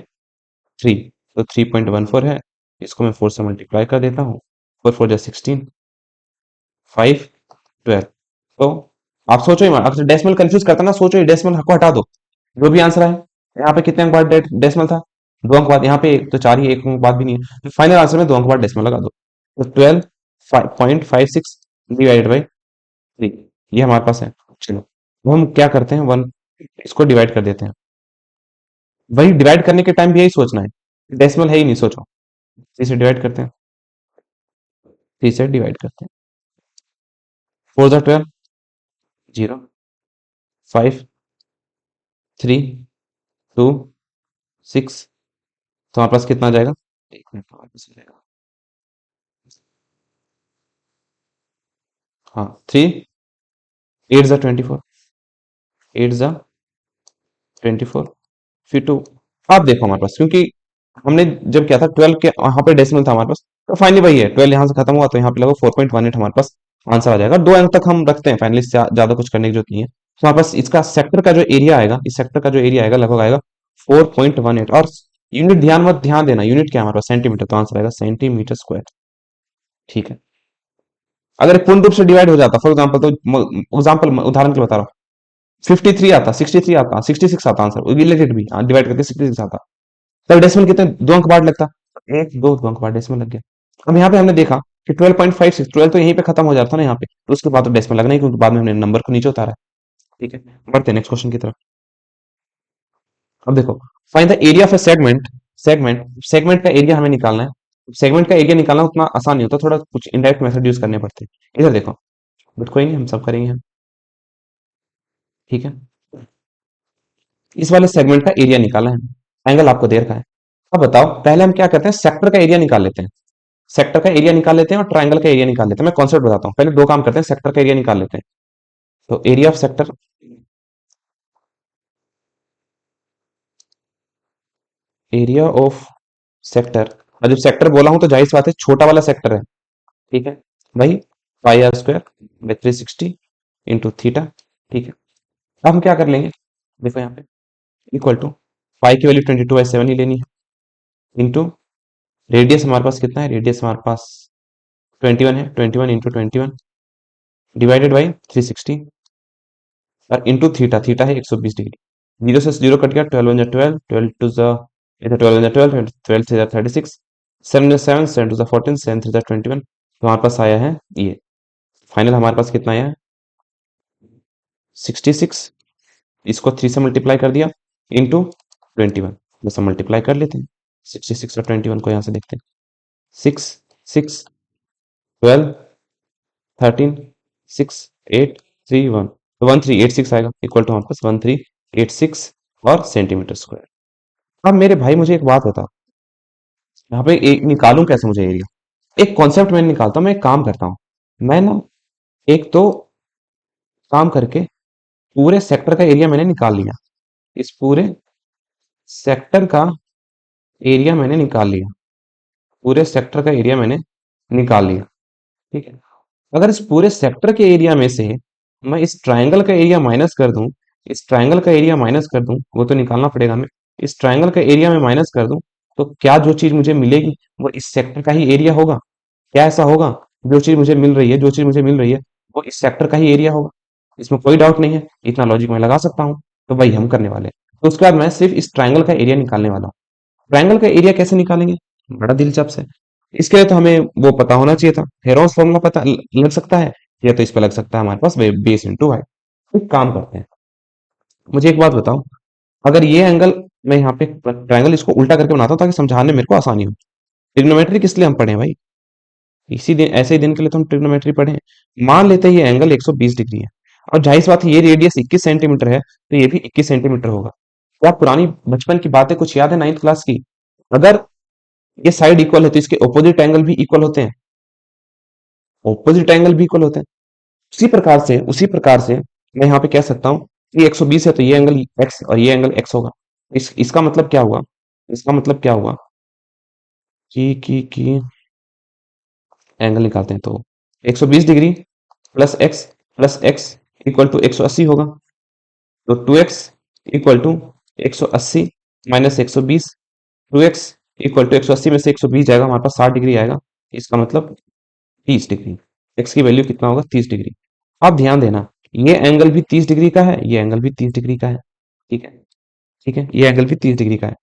3। तो 3.14 है, इसको मैं 4 से मल्टीप्लाई कर देता हूँ। 4 4 जा 16, 5 12। तो आप सोचो ही, आप डेसिमल कंफ्यूज करता ना, सोचो ही, डेसिमल को हटा दो, जो भी आंसर है। यहाँ पे कितने अंक बाद डेसिमल था, 2 अंक बाद, यहाँ पे तो 4 ही, 1 अंक बाद भी नहीं है। तो फाइनल आंसर में 2 अंक बाद डेसिमल लगा दो, तो 12.56 डिवाइडेड बाई 3, ये हमारे पास है। चलो वो हम क्या करते हैं, वन इसको डिवाइड कर देते हैं। वही डिवाइड करने के टाइम भी यही सोचना है, डेसिमल है ही नहीं, सोचो। 3 से डिवाइड करते हैं, 3 से डिवाइड करते हैं। 4 जा 12, 0, 5 3 2 6। तो हमारे पास कितना आ जाएगा, एक मिनट हमारे पास आ जाएगा, हाँ 3 8 जा 24, 8 जा 24, फिर 2। अब देखो हमारे पास, क्योंकि हमने जब किया था 12 के वहां पे डेसिमल था हमारे पास, तो फाइनली वही है, 12 यहाँ से खत्म हुआ तो यहाँ पे लगो 4.18 हमारे पास आंसर आ जाएगा। 2 अंक तक हम रखते हैं, फाइनली ज्यादा कुछ करने की जरूरत नहीं है। तो हमारे पास इसका सेक्टर का जो एरिया आएगा, इस सेक्टर का जो एरिया आएगा लगभग आएगा 4.18 और यूनिट ध्यान देना, यूनिट क्या है हमारे पास, सेंटीमीटर, तो आंसर आएगा सेंटीमीटर स्क्वायर। ठीक है, अगर ये पूर्ण रूप से डिवाइड हो जाता, फॉर एग्जाम्पल, तो एग्जाम्पल उदाहरण के लिए बता रहा हूँ, 53 आता, 63 आता, 66 आता आंसर, रिलेटेड भी डिवाइड करके 66 आता, तब डेसिमल कितने, दो अंक बाद लगता, एक दो अंक बाद डेसिमल लग गया। अब यहाँ पे हमने देखा कि 12.56, 12 तो यहीं पे खत्म हो जाता ना यहाँ पे, तो उसके बाद तो डेसिमल लगना ही, क्योंकि बाद में हमने नंबर को नीचे उतारा है। ठीक है, बढ़ते नेक्स्ट क्वेश्चन की तरफ। अब देखो, find the area of A segment, segment का एरिया हमें निकालना है। सेगमेंट का एरिया निकालना उतना आसान नहीं होता, थोड़ा कुछ इनडायरेक्ट मेथड यूज करने पड़ते हैं। इधर देखो, बट कोई नहीं, हम सब करेंगे हम। ठीक है, इस वाले सेगमेंट का एरिया निकालना है, एंगल आपको दे रखा है। अब बताओ, पहले हम क्या करते हैं, सेक्टर का एरिया निकाल लेते हैं, सेक्टर का एरिया निकाल लेते हैं और ट्राइंगल का एरिया निकाल लेते हैं। मैं कॉन्सेप्ट बताता हूँ, पहले दो काम करते हैं, सेक्टर का एरिया निकाल लेते हैं। तो area of sector, area of sector, और जब सेक्टर बोला हूं तो जाहिर सी बात है छोटा वाला सेक्टर है। ठीक है भाई, pi are square by 360 into theta. ठीक है, अब हम क्या कर लेंगे, देखो यहाँ पे इक्वल टू, पाई की वैल्यू 22/7 ही लेनी है, इंटू रेडियस हमारे पास कितना है, रेडियस हमारे पास 21 है, 21 इंटू 21 डिवाइडेड बाई 360 और इंटू थीटा, थीटा है 120 डिग्री। जीरो से जीरो कट गया, 12 वन 12, 12 टू ज, इधर 12 वन 12, 12 से 36, 7 7, 7 टू 14, 7 3 21, तो हमारे पास आया है ये, फाइनल हमारे पास कितना आया है 66। इसको 3 से मल्टीप्लाई कर दिया इंटू 21, बस हम मल्टीप्लाई कर लेते हैं 66 और 21 को, यहाँ से देखते हैं, 6 6 12 13 6 8 3 1, तो 1386 आएगा, इक्वल टू हमारे पास 1386 और सेंटीमीटर स्क्वायर। अब मेरे भाई मुझे एक बात बता, यहाँ पे एक निकालूं कैसे मुझे एरिया, एक कॉन्सेप्ट मैं निकालता हूँ, मैं एक काम करता हूँ, मैं ना एक तो काम करके पूरे सेक्टर का एरिया मैंने निकाल लिया, इस पूरे सेक्टर का एरिया मैंने निकाल लिया, पूरे सेक्टर का एरिया मैंने निकाल लिया। ठीक है, अगर इस पूरे सेक्टर के एरिया में से मैं इस ट्रायंगल का एरिया माइनस कर दूं, इस ट्रायंगल का एरिया माइनस कर दूं, वो तो निकालना पड़ेगा हमें, इस ट्रायंगल का एरिया में माइनस कर दूं, तो क्या जो चीज मुझे मिलेगी वो इस सेक्टर का ही एरिया होगा? क्या ऐसा होगा, जो चीज मुझे मिल रही है, जो चीज मुझे मिल रही है वो इस सेक्टर का ही एरिया होगा? इसमें कोई डाउट नहीं है, इतना लॉजिक मैं लगा सकता हूँ, तो वही हम करने वाले हैं। तो उसके बाद मैं सिर्फ इस ट्रायंगल का एरिया निकालने वाला हूँ। ट्रायंगल का एरिया कैसे निकालेंगे, बड़ा दिलचस्प है। इसके लिए तो हमें वो पता होना चाहिए था, हेरोंस फॉर्मूला पता लग सकता है, या तो इस पर लग सकता है हमारे पास बेस इंटू वाई। एक काम करते हैं, मुझे एक बात बताओ, अगर ये एंगल, मैं यहाँ पे ट्रायंगल इसको उल्टा करके बनाता हूँ ताकि समझाने में मेरे को आसानी हो। ट्रिग्नोमेट्री किस लिए हम पढ़े हैं भाई, इसी दिन, ऐसे ही दिन के लिए तो हम ट्रिग्नोमेट्री पढ़े हैं। मान लेते हैं ये एंगल 120 डिग्री है, और जाहिर सी बात है ये रेडियस 21 सेंटीमीटर है, तो ये भी 21 सेंटीमीटर होगा। क्या पुरानी बचपन की बातें कुछ याद है 9th क्लास की? अगर ये साइड इक्वल है तो इसके ऑपोजिट एंगल भी इक्वल होते हैं, ऑपोजिट एंगल भी इक्वल होते हैं। उसी प्रकार से मैं यहाँ पे कह सकता हूँ कि 120 है तो ये एंगल एक्स और ये एंगल एक्स होगा। इसका मतलब क्या हुआ, इसका मतलब क्या हुआ कि एंगल निकालते हैं, तो 120 degree plus x equal to 180 होगा, तो 2x equal to 180 minus 120, 2x equal to 180 में से 120 जाएगा, हमारे पास 60 डिग्री आएगा। इसका मतलब 30 डिग्री, x की वैल्यू कितना होगा 30 डिग्री। अब ध्यान देना, ये एंगल भी 30 डिग्री का है, ये एंगल भी 30 डिग्री का है। ठीक है, ठीक है, ये एंगल भी 30 डिग्री का है।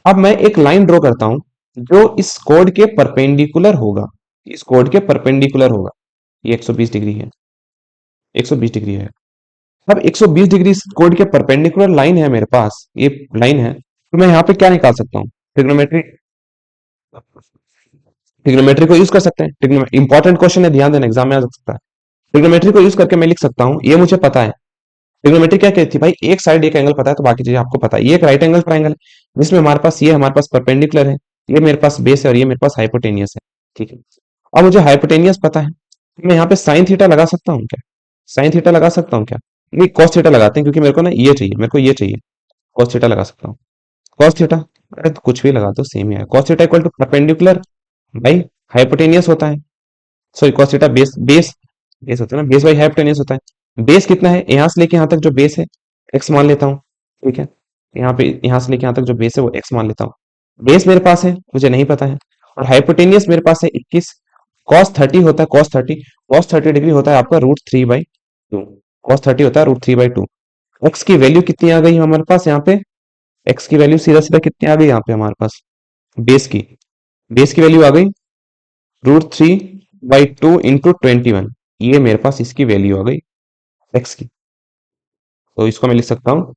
अब मैं एक लाइन ड्रॉ करता हूं जो इस कोड के परपेंडिकुलर होगा, इस कोड के परपेंडिकुलर होगा। ये 120 डिग्री है, 120 डिग्री है। अब 120 डिग्री इस कोड के परपेंडिकुलर लाइन है मेरे पास, ये लाइन है, तो मैं यहाँ पे क्या निकाल सकता हूँ, ट्रिग्नोमेट्री, ट्रिग्नोमेट्री को यूज कर सकते हैं। इंपॉर्टेंट क्वेश्चन है, ध्यान देना, एग्जाम में आ सकता है। ट्रिग्नोमेट्री को यूज करके मैं लिख सकता हूँ, ये मुझे पता है। ट्रिग्नोमेट्री क्या कहती है भाई, एक साइड एक एंगल पता है तो बाकी चीजें आपको पता है। ये एक राइट एंगल ट्राइंगल है, जिसमें हमारे पास ये हमारे पास परपेंडिकुलर है, ये मेरे पास बेस है और ये मेरे पास हाइपोटेनियस है। ठीक है, अब मुझे हाइपोटेनियस पता है, तो मैं यहाँ पे साइन थीटा लगा सकता हूँ क्या, साइन थीटा लगा सकता हूँ क्या? नहीं, कॉस थीटा लगाते हैं, क्योंकि मेरे को ना ये चाहिए, मेरे को ये चाहिए, कॉस थीटा लगा सकता हूँ। कॉस थीटा, अरे तो कुछ भी लगा दो सेम ही है। Cos theta equal to perpendicular by hypotenuse होता है, sorry cos theta base base base होता है ना, बेस बाई हाइपोटेनियस होता है। बेस कितना है, यहां से लेके यहां तक जो बेस है, एक्स मान लेता हूँ। ठीक है, यहाँ पे यहाँ से लेके यहाँ तक जो बेस है वो एक्स मान लेता हूँ। बेस मेरे पास है, मुझे नहीं पता है। और हाइपोटेनियस मेरे पास है 21। कॉस 30 होता है, कॉस 30 डिग्री होता है आपका √3/2। कॉस 30 होता है √3/2। एक्स की वैल्यू कितनी आ गई हमारे पास यहाँ पे? एक्स की वैल्यू सीधा सीधा कितनी आ गई यहाँ पे हमारे पास? बेस की बेस की वैल्यू आ गई √3/2 इंटू 21। ये मेरे पास इसकी वैल्यू आ गई एक्स की। तो इसको मैं लिख सकता हूँ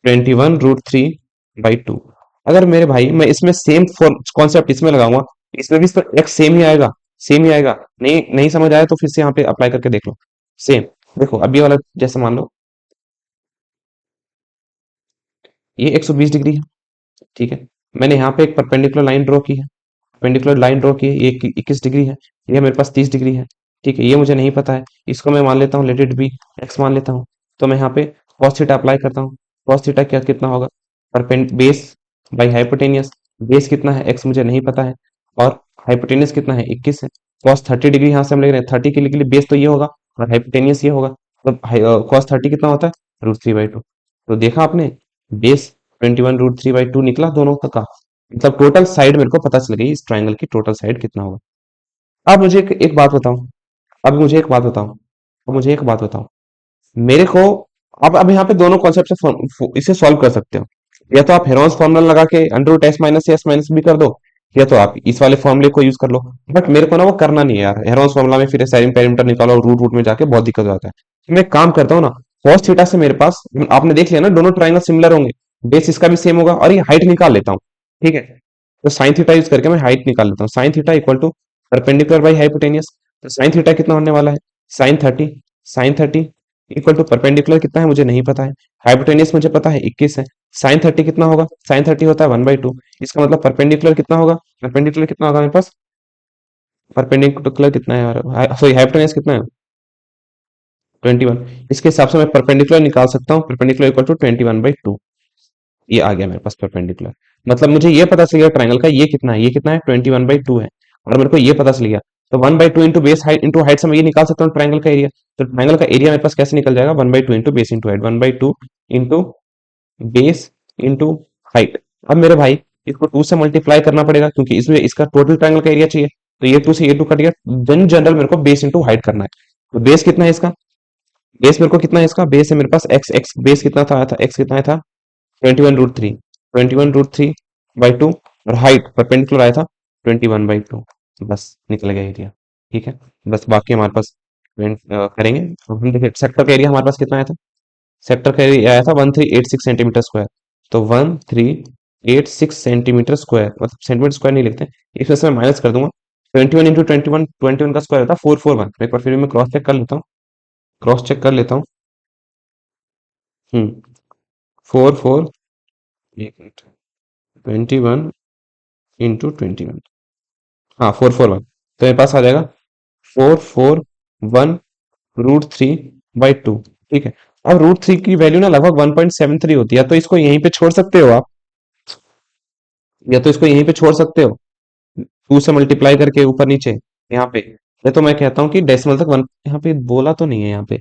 21 √3/2। अगर मेरे भाई मैं इसमें सेम कॉन्सेप्ट इसमें लगाऊंगा, इसमें भी तो एक्स सेम ही आएगा, सेम ही आएगा। नहीं नहीं समझ आया तो फिर से यहाँ पे अप्लाई करके देख लो। सेम। देखो अभी वाला जैसे मान लो ये 120 डिग्री है, ठीक है। मैंने यहाँ पे एक परपेंडिकुलर लाइन ड्रॉ की है, परपेंडिकुलर लाइन ड्रॉ की है, ये 21 डिग्री है। ये मेरे पास 30 डिग्री है, ठीक है। ये मुझे नहीं पता है, इसको मैं मान लेता हूँ लेट इट बी एक्स मान लेता हूँ। तो मैं यहाँ पे cos थीटा अप्लाई करता हूँ। cos थीटा क्या कितना होगा? परपेंड बेस बाई हाइपोटेनियस। बेस कितना है एक्स मुझे नहीं पता है, और हाइपोटेनियस कितना है 21 है। cos 30 डिग्री यहाँ से हम ले रहे हैं, 30 के लिए बेस तो ये होगा और हाइपोटेनियस ये होगा। तो cos 30 कितना होता है? √3/2। तो देखा आपने, बेस 21 √3/2 निकला दोनों का। मतलब टोटल साइड मेरे को पता चल गई इस ट्रायंगल की टोटल साइड कितना होगा। अब मुझे एक बात बताओ, अब मुझे एक बात बताओ, अब मुझे एक बात बताओ। मेरे को अब यहाँ पे दोनों कॉन्सेप्ट से इसे सॉल्व कर सकते हो। या तो आप हेरोन्स फॉर्मूला लगा के √s - s- भी कर दो, या तो आप इस वाले फॉर्मूले को यूज कर लो। बट मेरे को ना वो करना नहीं है यार, हेरोन्स फॉर्मूला में फिर साइन पेरीमीटर निकालो, रूट रूट में जाके बहुत दिक्कत हो जाता है। तो मैं एक काम करता हूँ ना, cos थीटा से मेरे पास आपने देख लिया ना दोनों ट्राइंगल सिमिलर होंगे, बेस इसका भी सेम होगा, और ये हाइट निकाल लेता हूँ, ठीक है। तो साइन थीटा यूज करके मैं हाइट निकाल लेता हूँ। Sine theta equal to perpendicular by hypotenuse. तो साइन थीटा कितना होने वाला है? Sine 30। Sine 30 equal to perpendicular कितना है मुझे नहीं पता है, हाइपोटेनियस मुझे पता है 21 है। साइन 30 कितना होगा? साइन 30 होता है 1/2। इसका मतलब परपेंडिकुलर कितना होगा? परपेंडिकुलर कितना होगा मेरे पास? परपेंडिकुलर कितना है यार, सॉरी हाइपोटेनियस कितना है? 21। इसके हिसाब से मैं परपेंडिकुलर निकाल सकता हूँ, परपेंडिकुलर इक्वल टू 21/2। ये आ गया मेरे पास परपेंडिकुलर। मतलब मुझे ये पता चल गया ट्राइंगल का ये कितना है, ये कितना है 21/2 है। और मेरे को ये पता चल गया, तो 1/2 into base height into height से मैं ये निकाल सकता हूँ ट्राइंगल का एरिया। तो ट्राइंगल का एरिया मेरे पास कैसे निकल जाएगा? 1/2 into base into height, 1/2 into base into height. अब मेरे भाई इसको 2 से मल्टीप्लाई करना पड़ेगा, क्योंकि इसमें इसका टोटल ट्राइंगल का एरिया चाहिए। तो ये 2 से ये 2 कट गया, देन जनरल मेरे को बेस इंटू हाइट करना है। तो बेस कितना है इसका? बेस मेरे को कितना है इसका? बेस है मेरे पास एक्स। एक्स बेस कितना था एक्स कितना आया था? 21 √3। 21 √3/2। और हाइट परपेंडिकुलर आया था 21/2। बस निकल गया एरिया, ठीक है। बस बाकी हमारे पास करेंगे। अब हम देखिए सेक्टर का एरिया हमारे पास कितना आया था? सेक्टर का एरिया आया था 1386 सेंटीमीटर स्क्वायर। तो 1386 सेंटीमीटर स्क्वायर, मतलब सेंटीमीटर स्क्वायर नहीं लिखते, इसमें से मैं माइनस कर दूंगा। 21 इंटू 21 का स्क्वायर होता है 441। एक बार फिर मैं क्रॉस चेक कर लेता हूँ, क्रॉस चेक कर लेता हूँ। 44, एक मिनट, 21 इंटू 21, हाँ 441। तो मेरे पास आ जाएगा 441 √3/2, ठीक है। अब √3 की वैल्यू ना लगभग 1.73 होती है, तो इसको यहीं पे छोड़ सकते हो आप, या तो इसको यहीं पे छोड़ सकते हो 2 से मल्टीप्लाई करके ऊपर नीचे यहाँ पे। या तो मैं कहता हूँ कि डेसिमल तक वन, यहाँ पे बोला तो नहीं है यहाँ पे।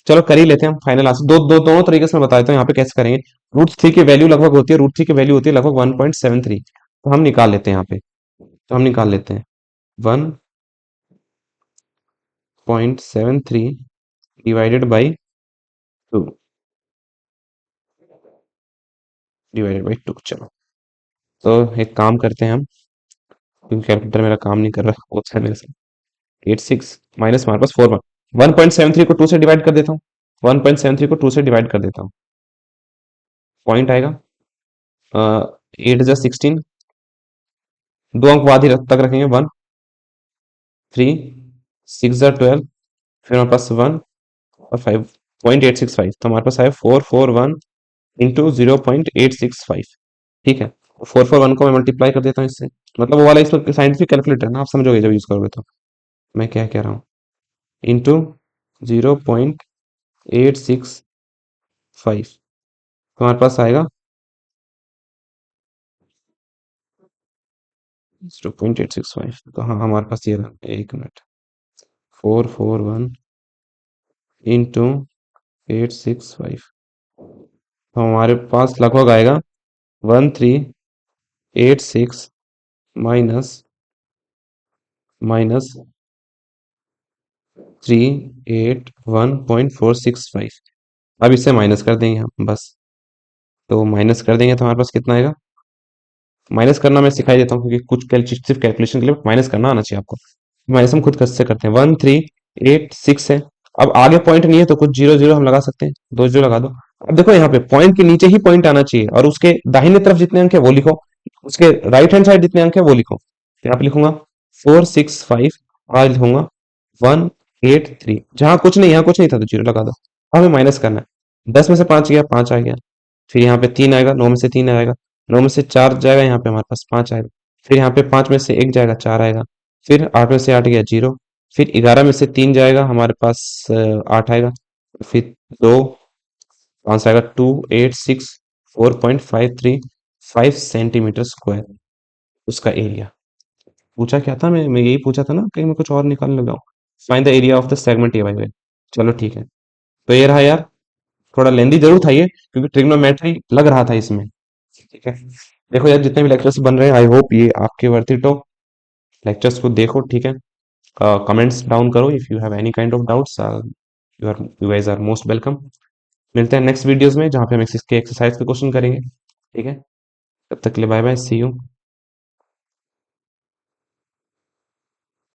चलो कर ही लेते हैं हम फाइनल आंसर। दोनों तरीके से मैं बता देता हूँ यहाँ पे कैसे करेंगे। √3 की वैल्यू लगभग होती है, √3 की वैल्यू होती है लगभग 1.73। तो हम निकाल लेते हैं यहाँ पे, तो हम निकाल लेते हैं 1.73 डिवाइडेड बाई 2, डिवाइडेड बाई 2। चलो, तो एक काम करते हैं हम, क्योंकि कैलकुलेटर मेरा काम नहीं कर रहा बहुत है मेरे से। 86 माइनस हमारे पास 1.73 को 2 से डिवाइड कर देता हूँ, 1.73 को 2 से डिवाइड कर देता हूँ। पॉइंट आएगा 8 × 16, 2 अंक बाद ही तक रखेंगे, 1 3 6 × 12, फिर हमारे पास 1 और 5, 0.865। तो हमारे पास आया 441 इंटू 0.865, ठीक है। 441 को मैं मल्टीप्लाई कर देता हूँ इससे, मतलब वो वाला इसमें साइंटिफिक कैलकुलेटर है ना, आप समझोगे जब यूज करोगे तो। मैं क्या कह रहा हूँ, इंटू 0.865, तो हमारे पास आएगा 0.865। तो हाँ हमारे पास ये रहा, एक मिनट, 441 इंटू 865, तो हमारे पास लगभग आएगा 1386 माइनस माइनस 381.465। अब इसे माइनस कर देंगे हम बस। तो माइनस कर देंगे तो हमारे पास कितना आएगा। माइनस करना मैं सिखाई देता हूँ क्योंकि कुछ सिर्फ कैलकुलेशन के लिए माइनस करना आना चाहिए आपको। माइनस हम खुद से करते हैं। 1386 है। अब आगे पॉइंट नहीं है तो कुछ जीरो जीरो हम लगा सकते हैं, दो जीरो लगा दो। अब देखो यहाँ पे पॉइंट के नीचे ही पॉइंट आना चाहिए और उसके दाहिने तरफ जितने अंक है वो लिखो, उसके राइट हैंड साइड जितने अंक है वो लिखो। तो यहाँ पे लिखूंगा 465, आज लिखूंगा 183। जहां कुछ नहीं, यहाँ कुछ नहीं था तो जीरो लगा दो। अब हमें माइनस करना है। 10 में से 5 गया, 5 आ गया। फिर यहाँ पे 3 आएगा, 9 में से 3 आएगा, 9 में से 4 जाएगा, यहाँ पे हमारे पास 5 आएगा। फिर यहाँ पे 5 में से 1 जाएगा, 4 आएगा। फिर 8 में से 8 गया, 0। फिर 11 में से 3 जाएगा, हमारे पास 8 आएगा। फिर 2 5 आएगा, 286 4.535 सेंटीमीटर स्क्वायर उसका एरिया। पूछा क्या था, मैं यही पूछा था ना, कहीं मैं कुछ और निकालने लगा हूँ। Find the area of the segment A by B. चलो ठीक है। तो ये रहा यार, थोड़ा लेंदी जरूर था ये क्योंकि ट्रिग्नोमेट्री लग रहा था इसमें। ठीक है। देखो यार, जितने भी लेक्चर्स बन रहे हैं आई होप ये आपके वर्थ इट हो। लेक्चर्स को देखो, ठीक है। कमेंट्स डाउन करो if you have any kind of doubts. You guys are most welcome. मिलते हैं नेक्स्ट वीडियोस में जहाँ पे हम इसके एक्सरसाइज के क्वेश्चन करेंगे। ठीक है। तब तक के लिए बाय बाय, सी यू।